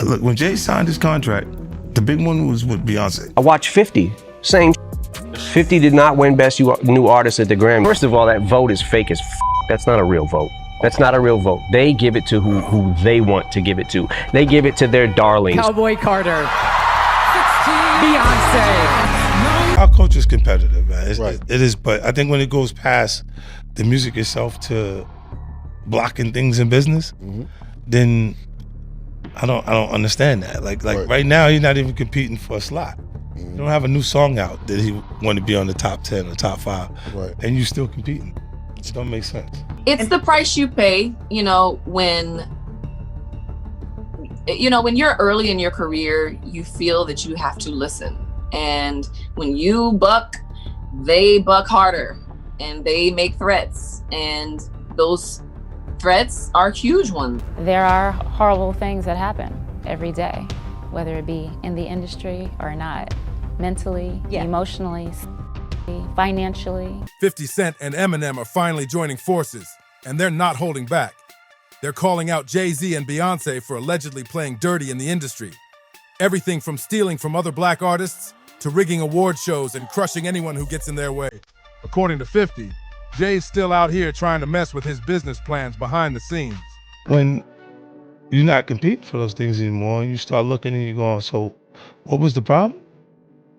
Look, when Jay signed his contract, the big one was with Beyonce. I watched 50, same 50 did not win Best New Artist at the Grammy. First of all, that vote is fake as That's not a real vote. That's not a real vote. They give it to who they want to give it to. They give it to their darlings. Cowboy Carter, Beyonce. Our culture is competitive, man. Right. It is, but I think when it goes past the music itself to blocking things in business, then I don't understand that. Like right now, you're not even competing for a slot. You don't have a new song out that he want to be on the top 10 or top 5, and you still competing. It don't make sense. It's the price you pay, when you're early in your career, you feel that you have to listen. And when you buck, they buck harder and they make threats. And those threats are huge ones. There are horrible things that happen every day, whether it be in the industry or not, mentally, emotionally, financially. 50 Cent and Eminem are finally joining forces, and they're not holding back. They're calling out Jay Z and Beyonce for allegedly playing dirty in the industry. Everything from stealing from other black artists to rigging award shows and crushing anyone who gets in their way. According to 50, Jay's still out here trying to mess with his business plans behind the scenes. When you're not competing for those things anymore, you start looking and you're going, so what was the problem?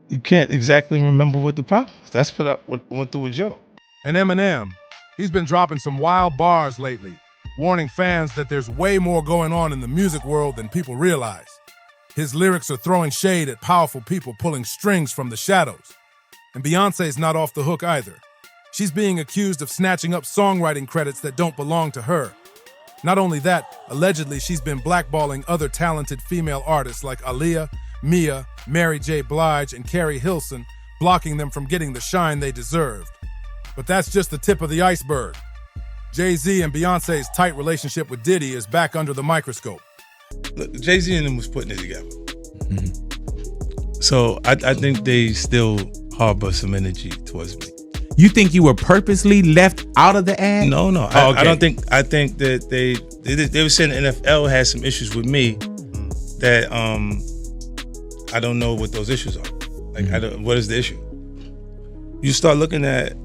You can't exactly remember what the problem is. That's what I went through with Joe. And Eminem, he's been dropping some wild bars lately, warning fans that there's way more going on in the music world than people realize. His lyrics are throwing shade at powerful people pulling strings from the shadows. And Beyonce's not off the hook either. She's being accused of snatching up songwriting credits that don't belong to her. Not only that, allegedly she's been blackballing other talented female artists like Aaliyah, Mia, Mary J. Blige, and Carrie Hilson, blocking them from getting the shine they deserved. But that's just the tip of the iceberg. Jay-Z and Beyonce's tight relationship with Diddy is back under the microscope. Look, Jay-Z and them was putting it together. So I think they still harbor some energy towards me. You think you were purposely left out of the ad? No. Oh, okay. I don't think. I think that they were saying the NFL had some issues with me that I don't know what those issues are. Like, what is the issue? You start looking at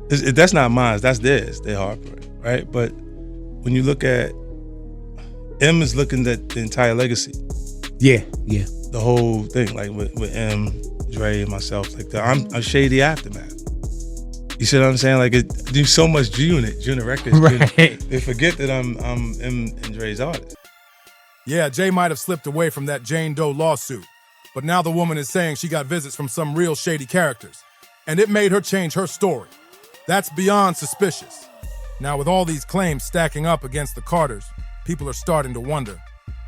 that's not mine. That's theirs. They harboring, right? But when you look at M is looking at the entire legacy. Yeah. The whole thing, like with M, Dre, and myself, like I'm a shady aftermath. You see what I'm saying? Like, there's so much G-Unit Records. Right. They forget that I'm M and Dre's artist. Yeah, Jay might have slipped away from that Jane Doe lawsuit, but now the woman is saying she got visits from some real shady characters, and it made her change her story. That's beyond suspicious. Now, with all these claims stacking up against the Carters, people are starting to wonder,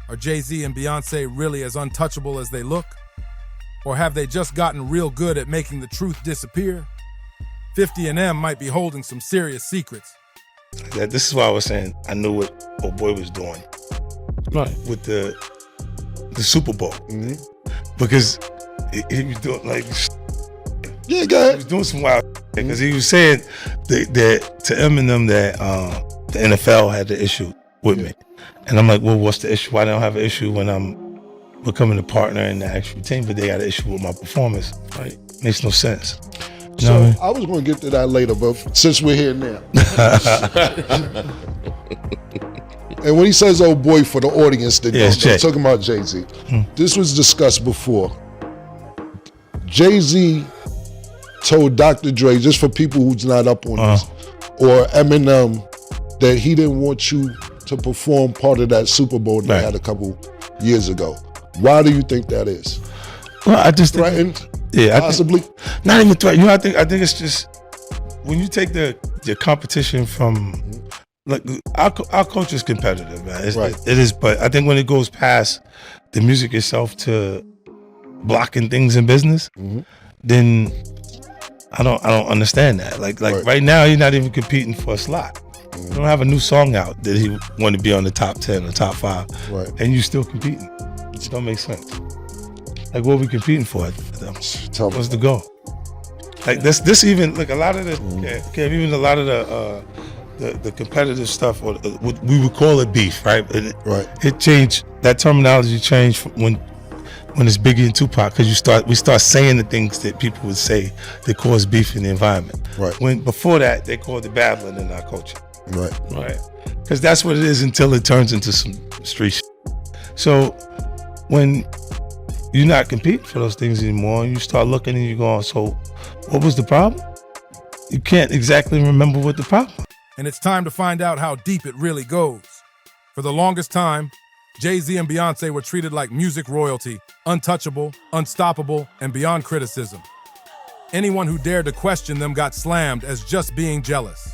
are Jay-Z and Beyonce really as untouchable as they look? Or have they just gotten real good at making the truth disappear? 50 and M might be holding some serious secrets. Yeah, this is why I was saying I knew what old boy was doing. Right. With the Super Bowl. Because he was doing like, yeah, go ahead. He was doing some wild because he was saying that to Eminem that the NFL had the issue with me. And I'm like, well, what's the issue? Why don't I have an issue when I'm becoming a partner in the actual team, but they got an issue with my performance? Right? Makes no sense. You know what I mean? I was going to get to that later, but since we're here now. And when he says "old boy" for the audience that don't, I'm talking about Jay-Z. This was discussed before. Jay-Z told Dr. Dre, just for people who's not up on this, or Eminem, that he didn't want you to perform part of that Super Bowl they had a couple years ago. Why do you think that is? Well, I just threatened. Possibly. Not even threatened. I think it's just when you take the competition from. Like our culture is competitive, man. It is, but I think when it goes past the music itself to blocking things in business, then I don't understand that. Like right now, you're not even competing for a slot. You don't have a new song out that he want to be on the top 10 or top 5, and you still competing. It just don't make sense. Like, what are we competing for? What's the goal? Like this even like a lot of the even a lot of the competitive stuff, or what we would call it beef, right? Right. It changed. That terminology changed from when it's Biggie and Tupac, because we start saying the things that people would say that cause beef in the environment. Right. When before that they called it battling in our culture. Right. Right. Because that's what it is until it turns into some street shit. So when you're not competing for those things anymore, and you start looking and you're going, so what was the problem? You can't exactly remember what the problem was. And it's time to find out how deep it really goes. For the longest time, Jay-Z and Beyonce were treated like music royalty, untouchable, unstoppable, and beyond criticism. Anyone who dared to question them got slammed as just being jealous.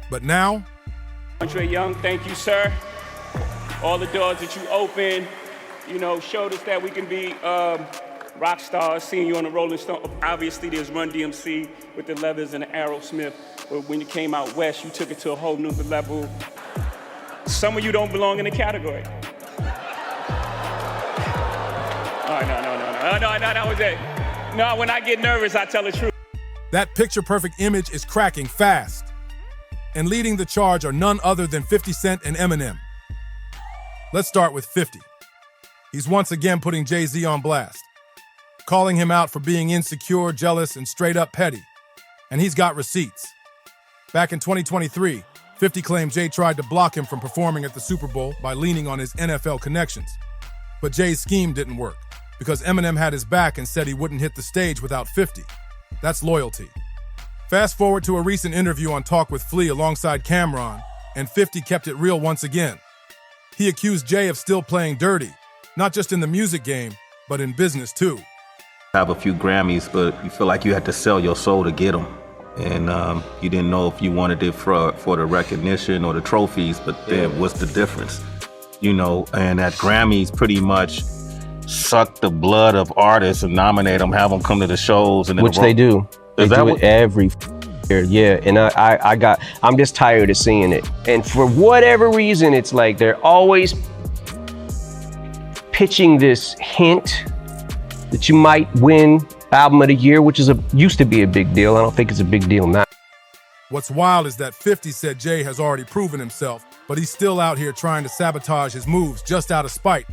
But now, Andre Young, thank you, sir. All the doors that you opened, showed us that we can be rock stars. Seeing you on the Rolling Stone. Obviously, there's Run DMC with the Leathers and the Aerosmith. But when you came out west, you took it to a whole new level. Some of you don't belong in the category. Oh, no, that was it. No, when I get nervous, I tell the truth. That picture-perfect image is cracking fast. And leading the charge are none other than 50 Cent and Eminem. Let's start with 50. He's once again putting Jay-Z on blast, calling him out for being insecure, jealous, and straight up petty. And he's got receipts. Back in 2023, 50 claimed Jay tried to block him from performing at the Super Bowl by leaning on his NFL connections. But Jay's scheme didn't work because Eminem had his back and said he wouldn't hit the stage without 50. That's loyalty. Fast forward to a recent interview on Talk with Flea alongside Cameron, and 50 kept it real once again. He accused Jay of still playing dirty, not just in the music game, but in business too. Have a few Grammys, but you feel like you had to sell your soul to get them. And you didn't know if you wanted it for the recognition or the trophies, but then what's the difference? And that Grammys pretty much suck the blood of artists and nominate them, have them come to the shows. And which they do. They do it every year, yeah. And I'm just tired of seeing it. And for whatever reason, it's like they're always pitching this hint that you might win Album of the Year, which used to be a big deal. I don't think it's a big deal now. What's wild is that 50 said Jay has already proven himself, but he's still out here trying to sabotage his moves just out of spite.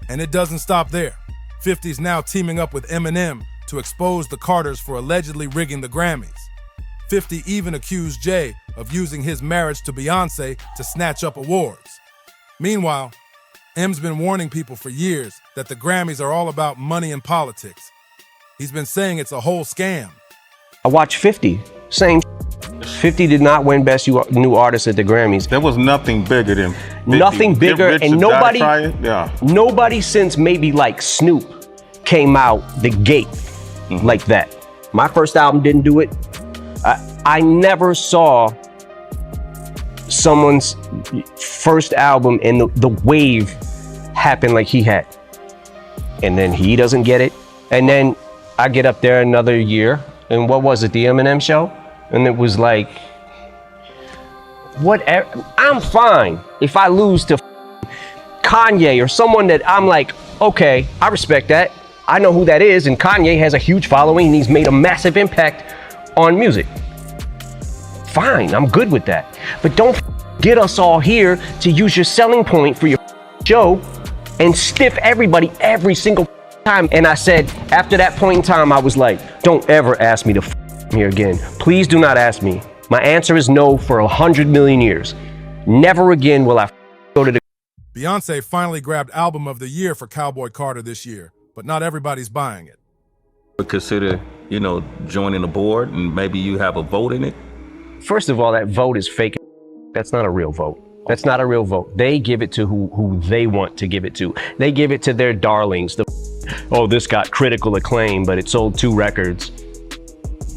And it doesn't stop there. 50's now teaming up with Eminem to expose the Carters for allegedly rigging the Grammys. 50 even accused Jay of using his marriage to Beyonce to snatch up awards. Meanwhile, M's been warning people for years that the Grammys are all about money and politics. He's been saying it's a whole scam. I watched 50, same. 50 did not win Best New Artist at the Grammys. There was nothing bigger than 50. Nothing bigger, and nobody since maybe like Snoop came out the gate like that. My first album didn't do it. I never saw someone's first album and the wave happen like he had. And then he doesn't get it. And then I get up there another year, and what was it, the Eminem show? And it was like, whatever. I'm fine if I lose to Kanye or someone that I'm like, okay, I respect that. I know who that is, and Kanye has a huge following and he's made a massive impact on music. Fine, I'm good with that. But don't get us all here to use your selling point for your show and stiff everybody every single time. And I said, after that point in time, I was like, don't ever ask me to here again. Please do not ask me. My answer is no for 100 million years. Never again will I go to the... Beyonce finally grabbed Album of the Year for Cowboy Carter this year, but not everybody's buying it. Consider, joining the board and maybe you have a vote in it? First of all, that vote is fake. That's not a real vote. That's not a real vote. They give it to who they want to give it to. They give it to their darlings. This got critical acclaim, but it sold 2 records.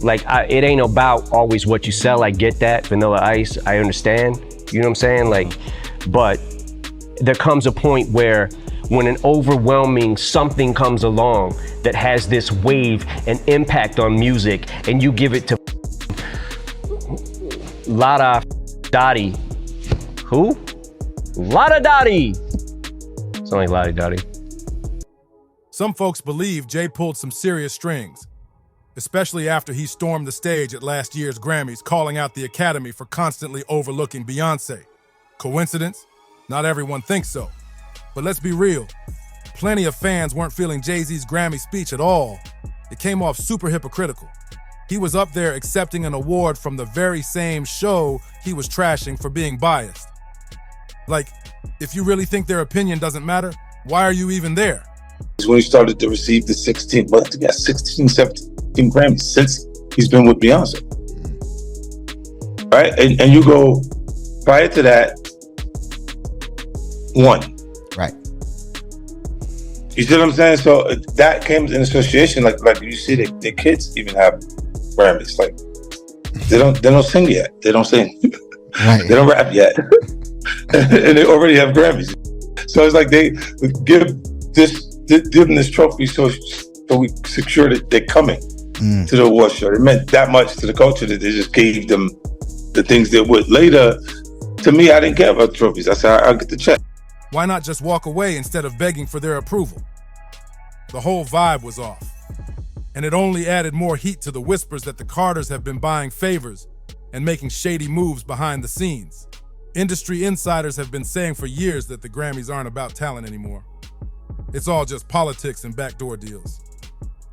It ain't about always what you sell. I get that, Vanilla Ice, I understand. You know what I'm saying? But there comes a point where when an overwhelming something comes along that has this wave and impact on music, and you give it to Lada Dottie. Who? Lada Dottie. It's not like Lada Dottie. Some folks believe Jay pulled some serious strings. especially after he stormed the stage at last year's Grammys, calling out the Academy for constantly overlooking Beyonce. Coincidence? Not everyone thinks so. But let's be real. Plenty of fans weren't feeling Jay-Z's Grammy speech at all. It came off super hypocritical. He was up there accepting an award from the very same show he was trashing for being biased. Like, if you really think their opinion doesn't matter, why are you even there? When he started to receive the 16 Grammys since he's been with Beyonce. Right? And you go, prior to that, 1. Right. You see what I'm saying? So that came in association, like you see the kids even have Grammys. Like they don't sing yet. They don't sing. Right. They don't rap yet. And they already have Grammys. So it's like they give them this trophy so we secure that they're coming to the award show. It meant that much to the culture that they just gave them the things they would. Later, to me, I didn't care about trophies. I said, I'll get the check. Why not just walk away instead of begging for their approval? The whole vibe was off. And it only added more heat to the whispers that the Carters have been buying favors and making shady moves behind the scenes. Industry insiders have been saying for years that the Grammys aren't about talent anymore. It's all just politics and backdoor deals.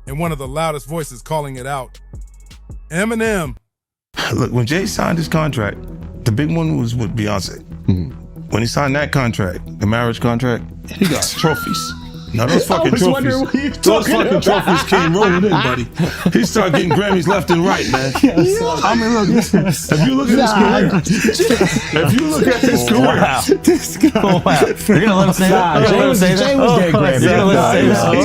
And one of the loudest voices calling it out, Eminem. Look, when Jay signed his contract, the big one was with Beyonce. When he signed that contract, the marriage contract, he got trophies. Now those fucking trophies, trophies came rolling in, buddy. He started getting Grammys left and right, man. I mean, look, if you look at his career, This guy. You're gonna let him say that? Jay was getting Grammys. He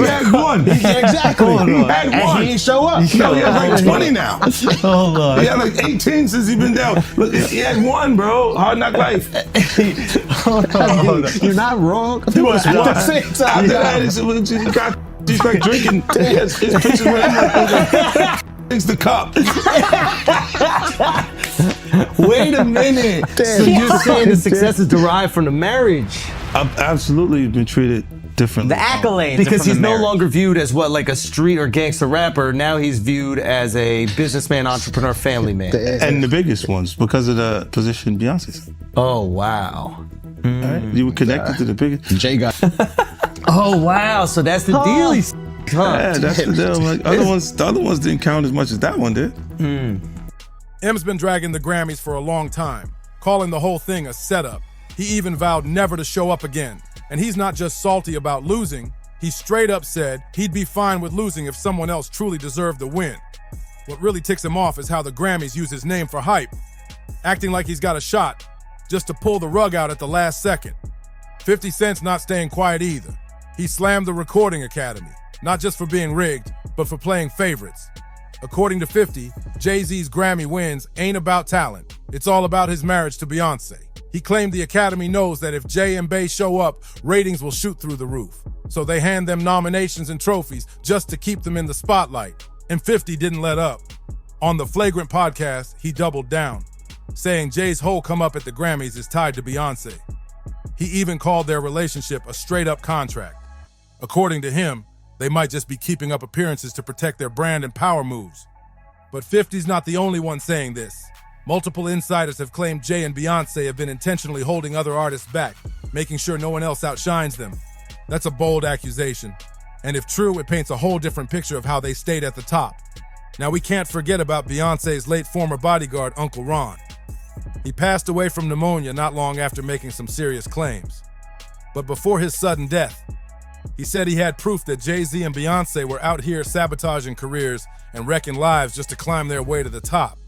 had one. Exactly. He had And one. he didn't show up. He has like 20 now. Hold on. He had like 18 since he's been down. Look, he had one, bro. Hard Knock Life. Hold on. You're not wrong. At the same time. He's like drinking. His pictures with him like thinks the cup. Wait a minute. So you're saying the success is derived from the marriage? I've absolutely been treated differently. The accolades. Because he's no marriage. longer viewed as what, like a street or gangster rapper. Now he's viewed as a businessman, entrepreneur, family man. And the biggest ones because of the position Beyonce's. Oh, wow. Right? You were connected to the biggest. Jay got. Oh, wow. So that's the deal. Yeah, that's the deal. Like, the other ones didn't count as much as that one did. M's been dragging the Grammys for a long time, calling the whole thing a setup. He even vowed never to show up again. And he's not just salty about losing, he straight up said he'd be fine with losing if someone else truly deserved the win. What really ticks him off is how the Grammys use his name for hype, acting like he's got a shot just to pull the rug out at the last second. 50 Cent's not staying quiet either. He slammed the Recording Academy, not just for being rigged, but for playing favorites. According to 50, Jay-Z's Grammy wins ain't about talent. It's all about his marriage to Beyonce. He claimed the Academy knows that if Jay and Bey show up, ratings will shoot through the roof. So they hand them nominations and trophies just to keep them in the spotlight. And 50 didn't let up. On the Flagrant podcast, he doubled down, saying Jay's whole come up at the Grammys is tied to Beyonce. He even called their relationship a straight-up contract. According to him, they might just be keeping up appearances to protect their brand and power moves. But 50's not the only one saying this. Multiple insiders have claimed Jay and Beyonce have been intentionally holding other artists back, making sure no one else outshines them. That's a bold accusation. And if true, it paints a whole different picture of how they stayed at the top. Now, we can't forget about Beyonce's late former bodyguard, Uncle Ron. He passed away from pneumonia not long after making some serious claims. But before his sudden death, he said he had proof that Jay-Z and Beyonce were out here sabotaging careers and wrecking lives just to climb their way to the top.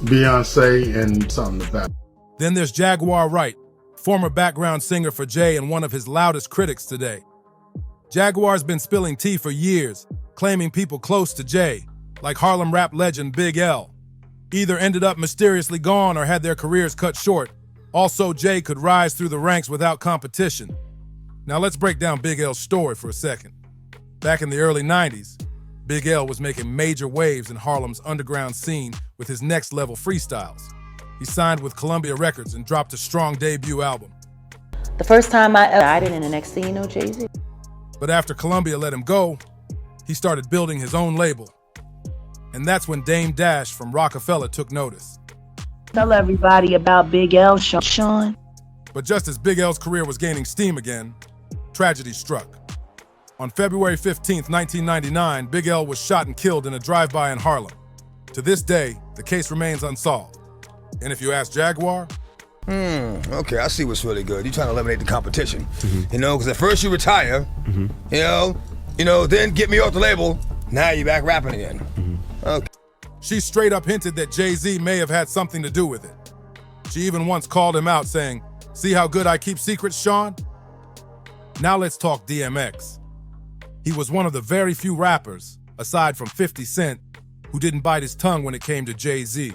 Beyonce and something about. Then there's Jaguar Wright, former background singer for Jay and one of his loudest critics today. Jaguar's been spilling tea for years, claiming people close to Jay, like Harlem rap legend Big L, either ended up mysteriously gone or had their careers cut short. Also, Jay could rise through the ranks without competition. Now let's break down Big L's story for a second. Back in the early 90s, Big L was making major waves in Harlem's underground scene with his next level freestyles. He signed with Columbia Records and dropped a strong debut album. The first time I died, and the next thing you know, JayZ. But after Columbia let him go, he started building his own label. And that's when Dame Dash from Rockefeller took notice. Tell everybody about Big L, Sean. But just as Big L's career was gaining steam again, tragedy struck. On February 15th, 1999, Big L was shot and killed in a drive-by in Harlem. To this day, the case remains unsolved. And if you ask Jaguar, okay, I see what's really good. You're trying to eliminate the competition, you know, because at first you retire, you know, then get me off the label, now you're back rapping again. Okay. She straight up hinted that JayZ may have had something to do with it. She even once called him out saying, "See how good I keep secrets, Sean?" Now let's talk DMX. He was one of the very few rappers, aside from 50 Cent, who didn't bite his tongue when it came to JayZ.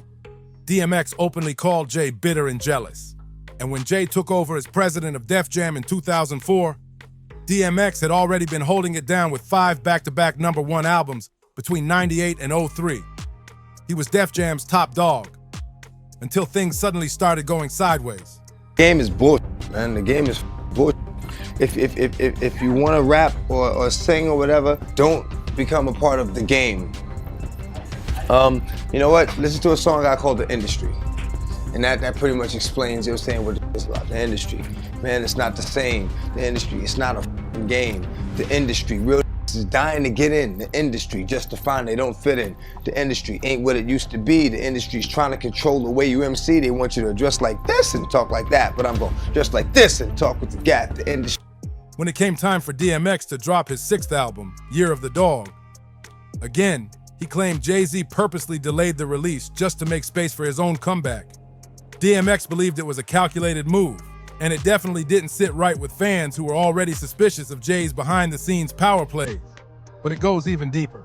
DMX openly called Jay bitter and jealous. And when Jay took over as president of Def Jam in 2004, DMX had already been holding it down with 5 back-to-back #1 albums between 98 and 03. He was Def Jam's top dog, until things suddenly started going sideways. The game is bullshit, man. The game is bullshit. If you want to rap or sing or whatever, don't become a part of the game. You know what? Listen to a song I called The Industry. And that pretty much explains, you know what I'm saying, what it's about. The industry. Man, it's not the same. The industry, it's not a f***ing game. The industry, real is dying to get in the industry just to find they don't fit in. The industry ain't what it used to be. The industry's trying to control the way you MC. They want you to dress like this and talk like that, but I'm going to dress like this and talk with the gap. The industry. When it came time for DMX to drop his 6th album, Year of the Dog, again, he claimed JayZ purposely delayed the release just to make space for his own comeback. DMX believed it was a calculated move, and it definitely didn't sit right with fans who were already suspicious of Jay's behind-the-scenes power plays. But it goes even deeper.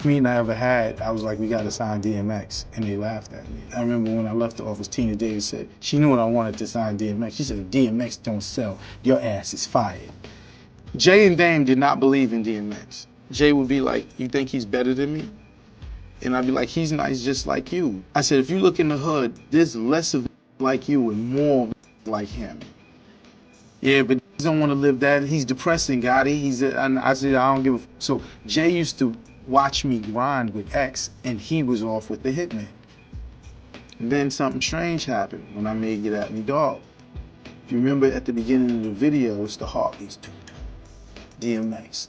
Meeting I ever had, I was like, we gotta sign DMX, and they laughed at me. I remember when I left the office, Tina Davis said, she knew I wanted to sign DMX. She said, if DMX don't sell, your ass is fired. Jay and Dame did not believe in DMX. Jay would be like, you think he's better than me? And I'd be like, he's nice just like you. I said, if you look in the hood, there's less of like you and more like him. Yeah, but he don't want to live that. He's depressing, Gotti. And I said, I don't give a f. So Jay used to watch me grind with X, and he was off with the Hitman. And then something strange happened when I made Get At Me Dog. If you remember at the beginning of the video, it's the heartbeats. DMX,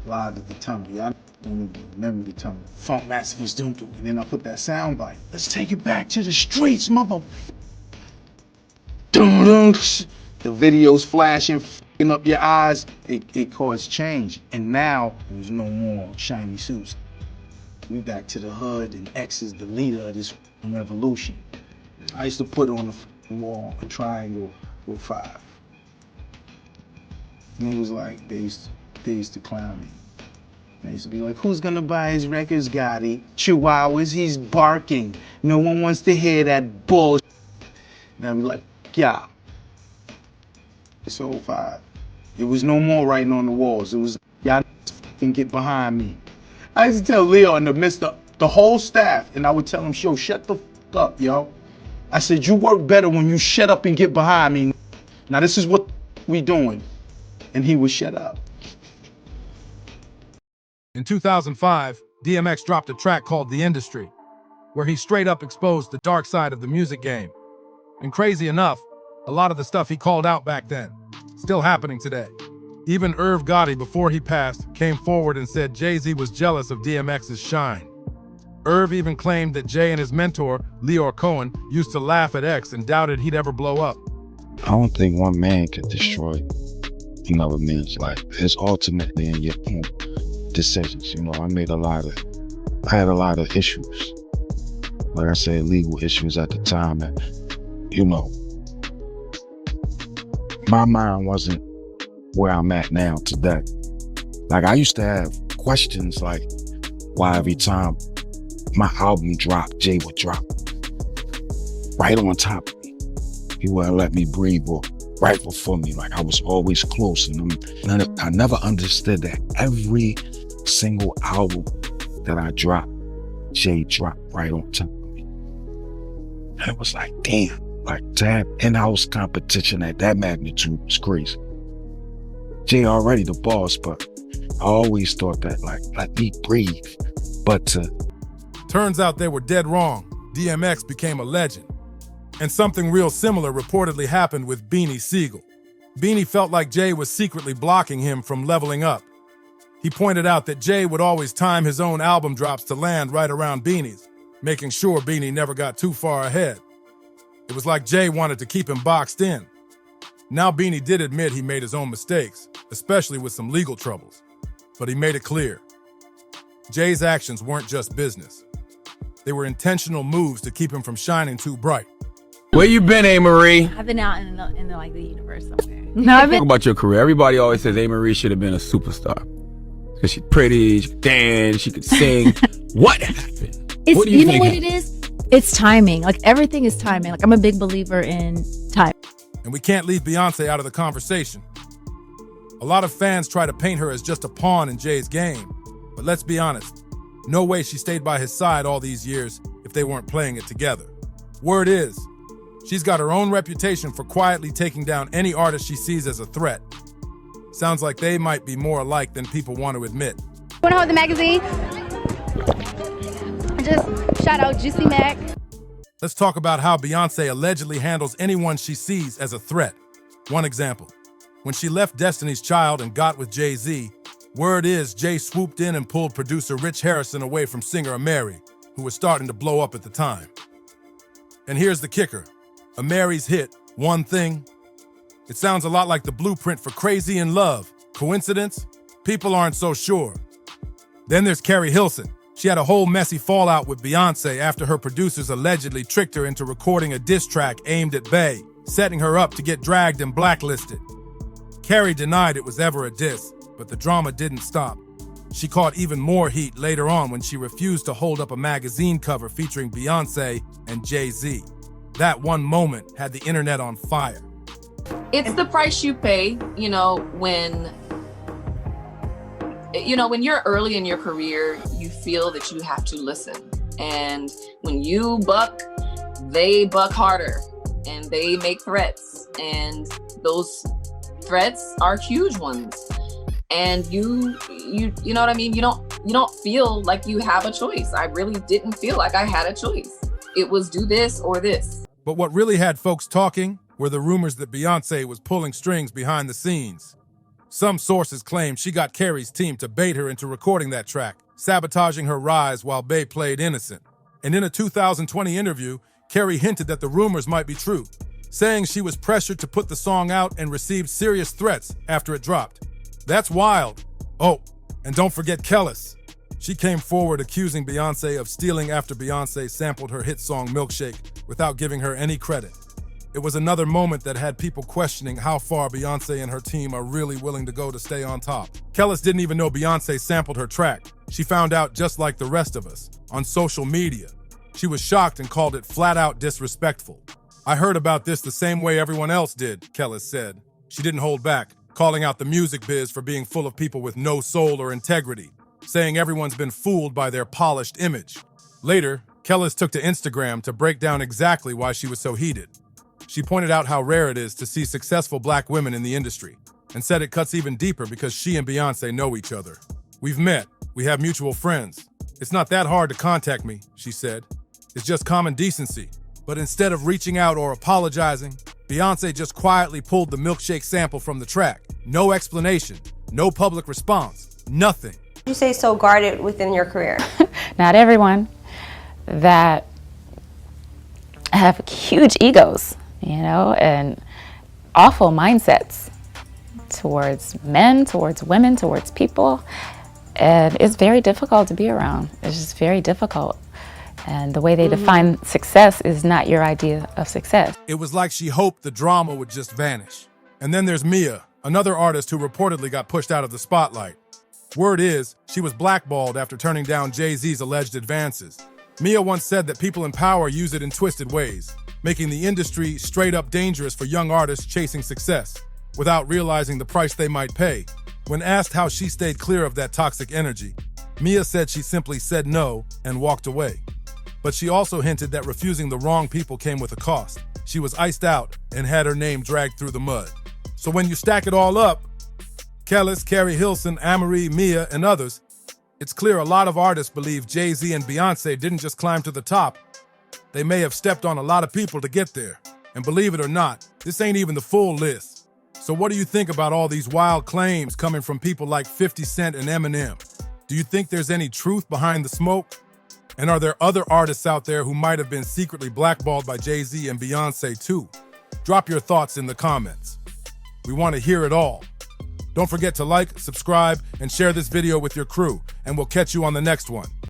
live at the tumble. I don't even remember the tumble. Funk Master was doom. And then I put that sound bite. Let's take it back to the streets, mother. The video's flashing, f***ing up your eyes. It caused change. And now there's no more shiny suits. We back to the hood, and X is the leader of this revolution. I used to put on the wall a triangle with 5. And it was like, they used to clown me. They used to be like, who's gonna buy his records, Gotti? Chihuahuas, he's barking. No one wants to hear that bullshit. And I'd be like, yeah. It's 05. It was no more writing on the walls. It was, y'all can get behind me. I used to tell Leo in the midst of the whole staff, and I would tell him, yo, shut the f up, yo. I said, you work better when you shut up and get behind me. Now this is what we doing. And he would shut up. In 2005, DMX dropped a track called The Industry, where he straight up exposed the dark side of the music game. And crazy enough, a lot of the stuff he called out back then, still happening today. Even Irv Gotti, before he passed, came forward and said JayZ was jealous of DMX's shine. Irv even claimed that Jay and his mentor, Leor Cohen, used to laugh at X and doubted he'd ever blow up. I don't think one man can destroy another man's life. It's ultimately in your own decisions. You know, I had a lot of issues. Like I said, legal issues at the time, and you know, my mind wasn't where I'm at now today. Like I used to have questions like why every time my album dropped, Jay would drop right on top of me. He wouldn't let me breathe or right before me, like I was always close. And I never understood that every single album that I dropped, Jay dropped right on top of me. And it was like, damn, like to have in-house competition at that magnitude was crazy. Jay already the boss, but I always thought that like, let me breathe. But to Turns out they were dead wrong. DMX became a legend. And something real similar reportedly happened with Beanie Siegel. Beanie felt like Jay was secretly blocking him from leveling up. He pointed out that Jay would always time his own album drops to land right around Beanie's, making sure Beanie never got too far ahead. It was like Jay wanted to keep him boxed in. Now Beanie did admit he made his own mistakes, especially with some legal troubles. But he made it clear. Jay's actions weren't just business. They were intentional moves to keep him from shining too bright. Where you been, A-Marie? I've been out in the universe somewhere. No, I've been. Talk about your career. Everybody always says A-Marie should have been a superstar. Because she's pretty, she could dance, she could sing. What happened? What do you think? Know what it is? It's timing. Like, everything is timing. Like, I'm a big believer in time. And we can't leave Beyonce out of the conversation. A lot of fans try to paint her as just a pawn in Jay's game. But let's be honest, no way she stayed by his side all these years if they weren't playing it together. Word is, she's got her own reputation for quietly taking down any artist she sees as a threat. Sounds like they might be more alike than people want to admit. Want to hold the magazine? Just shout out Juicy Mac. Let's talk about how Beyonce allegedly handles anyone she sees as a threat. One example, when she left Destiny's Child and got with Jay Z, word is Jay swooped in and pulled producer Rich Harrison away from singer Amiri, who was starting to blow up at the time. And here's the kicker. Amiri's hit, One Thing, it sounds a lot like the blueprint for Crazy in Love. Coincidence? People aren't so sure. Then there's Carrie Hilson. She had a whole messy fallout with Beyonce after her producers allegedly tricked her into recording a diss track aimed at Bey, setting her up to get dragged and blacklisted. Carrie denied it was ever a diss, but the drama didn't stop. She caught even more heat later on when she refused to hold up a magazine cover featuring Beyonce and Jay Z. That one moment had the internet on fire. It's the price you pay, when you're early in your career, you feel that you have to listen. And when you buck, they buck harder and they make threats. And those threats are huge ones. And you know what I mean? You don't feel like you have a choice. I really didn't feel like I had a choice. It was do this or this. But what really had folks talking were the rumors that Beyonce was pulling strings behind the scenes. Some sources claim she got Carrie's team to bait her into recording that track, sabotaging her rise while Bey played innocent. And in a 2020 interview, Carrie hinted that the rumors might be true, saying she was pressured to put the song out and received serious threats after it dropped. That's wild. Oh, and don't forget Kellis. She came forward accusing Beyonce of stealing after Beyonce sampled her hit song Milkshake without giving her any credit. It was another moment that had people questioning how far Beyonce and her team are really willing to go to stay on top. Kellis didn't even know Beyonce sampled her track. She found out just like the rest of us, on social media. She was shocked and called it flat out disrespectful. I heard about this the same way everyone else did, Kellis said. She didn't hold back, calling out the music biz for being full of people with no soul or integrity, saying everyone's been fooled by their polished image. Later, Kellis took to Instagram to break down exactly why she was so heated. She pointed out how rare it is to see successful black women in the industry, and said it cuts even deeper because she and Beyonce know each other. We've met, we have mutual friends. It's not that hard to contact me, she said. It's just common decency. But instead of reaching out or apologizing, Beyonce just quietly pulled the Milkshake sample from the track. No explanation, no public response, nothing. You say so guarded within your career? Not everyone that have huge egos, and awful mindsets towards men, towards women, towards people. And it's very difficult to be around. It's just very difficult. And the way they define success is not your idea of success. It was like she hoped the drama would just vanish. And then there's Mia, another artist who reportedly got pushed out of the spotlight. Word is, she was blackballed after turning down JayZ's alleged advances. Mia once said that people in power use it in twisted ways, making the industry straight up dangerous for young artists chasing success, without realizing the price they might pay. When asked how she stayed clear of that toxic energy, Mia said she simply said no and walked away. But she also hinted that refusing the wrong people came with a cost. She was iced out and had her name dragged through the mud. So when you stack it all up, Kellis, Carrie Hilson, Amiri, Mia, and others, It's clear a lot of artists believe Jay-Z and Beyonce didn't just climb to the top. They may have stepped on a lot of people to get there. And believe it or not, this ain't even the full list. So what do you think about all these wild claims coming from people like 50 Cent and Eminem? Do you think there's any truth behind the smoke? And are there other artists out there who might have been secretly blackballed by Jay-Z and Beyonce too? Drop your thoughts in the comments. We want to hear it all. Don't forget to like, subscribe, and share this video with your crew, and we'll catch you on the next one.